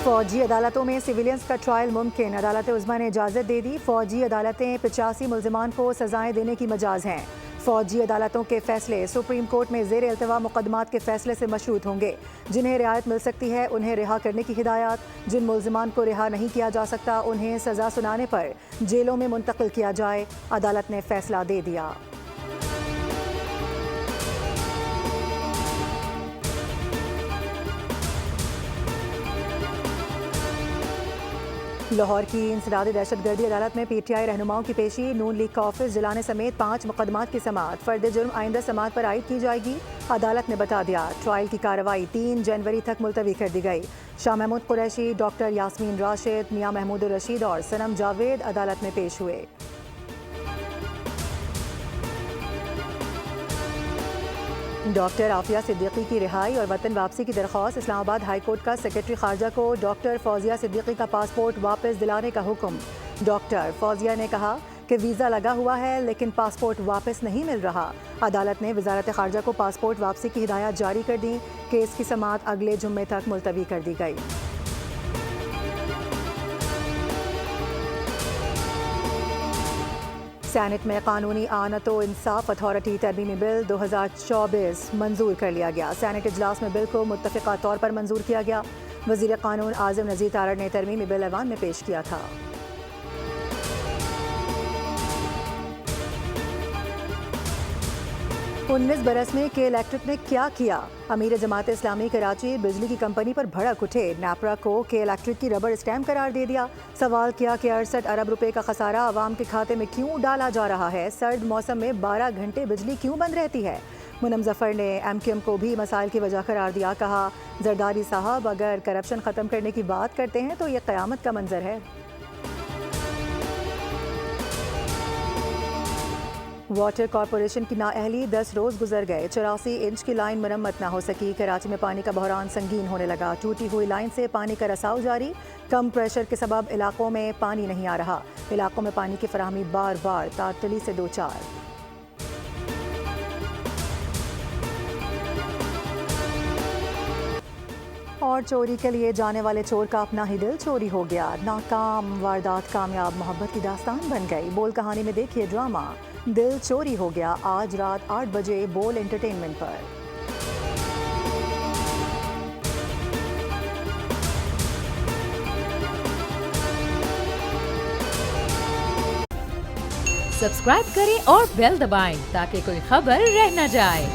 فوجی عدالتوں میں سویلینز کا ٹرائل ممکن، عدالت عظمیٰ نے اجازت دے دی۔ فوجی عدالتیں 85 ملزمان کو سزائیں دینے کی مجاز ہیں۔ فوجی عدالتوں کے فیصلے سپریم کورٹ میں زیر التوا مقدمات کے فیصلے سے مشروط ہوں گے۔ جنہیں رعایت مل سکتی ہے انہیں رہا کرنے کی ہدایات، جن ملزمان کو رہا نہیں کیا جا سکتا انہیں سزا سنانے پر جیلوں میں منتقل کیا جائے، عدالت نے فیصلہ دے دیا۔ لاہور کی انسداد دہشت گردی عدالت میں پی ٹی آئی رہنماؤں کی پیشی، نون لیگ کا آفس جلانے سمیت 5 مقدمات کی سماعت، فرد جرم آئندہ سماعت پر عائد کی جائے گی۔ عدالت نے بتا دیا ٹرائل کی کارروائی 3 جنوری تک ملتوی کر دی گئی۔ شاہ محمود قریشی، ڈاکٹر یاسمین راشد، میاں محمود الرشید اور صنم جاوید عدالت میں پیش ہوئے۔ ڈاکٹر عافیہ صدیقی کی رہائی اور وطن واپسی کی درخواست، اسلام آباد ہائی کورٹ کا سیکرٹری خارجہ کو ڈاکٹر فوزیہ صدیقی کا پاسپورٹ واپس دلانے کا حکم۔ ڈاکٹر فوزیہ نے کہا کہ ویزا لگا ہوا ہے لیکن پاسپورٹ واپس نہیں مل رہا۔ عدالت نے وزارت خارجہ کو پاسپورٹ واپسی کی ہدایات جاری کر دیں۔ کیس کی سماعت اگلے جمعے تک ملتوی کر دی گئی۔ سینٹ میں قانونی اعانت و انصاف اتھارٹی ترمیمی بل 2024 منظور کر لیا گیا۔ سینٹ اجلاس میں بل کو متفقہ طور پر منظور کیا گیا۔ وزیر قانون اعظم نذیر تارڑ نے ترمیمی بل ایوان میں پیش کیا تھا۔ 19 برس میں کے الیکٹرک نے کیا کیا؟ امیر جماعت اسلامی کراچی بجلی کی کمپنی پر بھڑک اٹھے، نیپرا کو کے الیکٹرک کی ربڑ اسٹیمپ قرار دے دیا۔ سوال کیا کہ 68 ارب روپے کا خسارہ عوام کے کھاتے میں کیوں ڈالا جا رہا ہے؟ سرد موسم میں 12 گھنٹے بجلی کیوں بند رہتی ہے؟ منم ظفر نے ایم کیو ایم کو بھی مسائل کی وجہ قرار دیا، کہا زرداری صاحب اگر کرپشن ختم کرنے کی بات کرتے ہیں تو یہ قیامت کا منظر ہے۔ واٹر کارپوریشن کی نااہلی 10 روز گزر گئے، 84 انچ کی لائن مرمت نہ ہو سکی۔ کراچی میں پانی کا بحران سنگین ہونے لگا، ٹوٹی ہوئی لائن سے پانی کا رساؤ جاری، کم پریشر کے سبب علاقوں میں پانی نہیں آ رہا، علاقوں میں پانی کی فراہمی بار بار تعطلی سے دوچار۔ اور چوری کے لیے جانے والے چور کا اپنا ہی دل چوری ہو گیا، ناکام واردات کامیاب محبت کی داستان بن گئی۔ بول کہانی میں دیکھیے ڈرامہ دل چوری ہو گیا، آج رات 8 بجے بول انٹرٹینمنٹ پر۔ سبسکرائب کریں اور بیل دبائیں تاکہ کوئی خبر رہ نہ جائے۔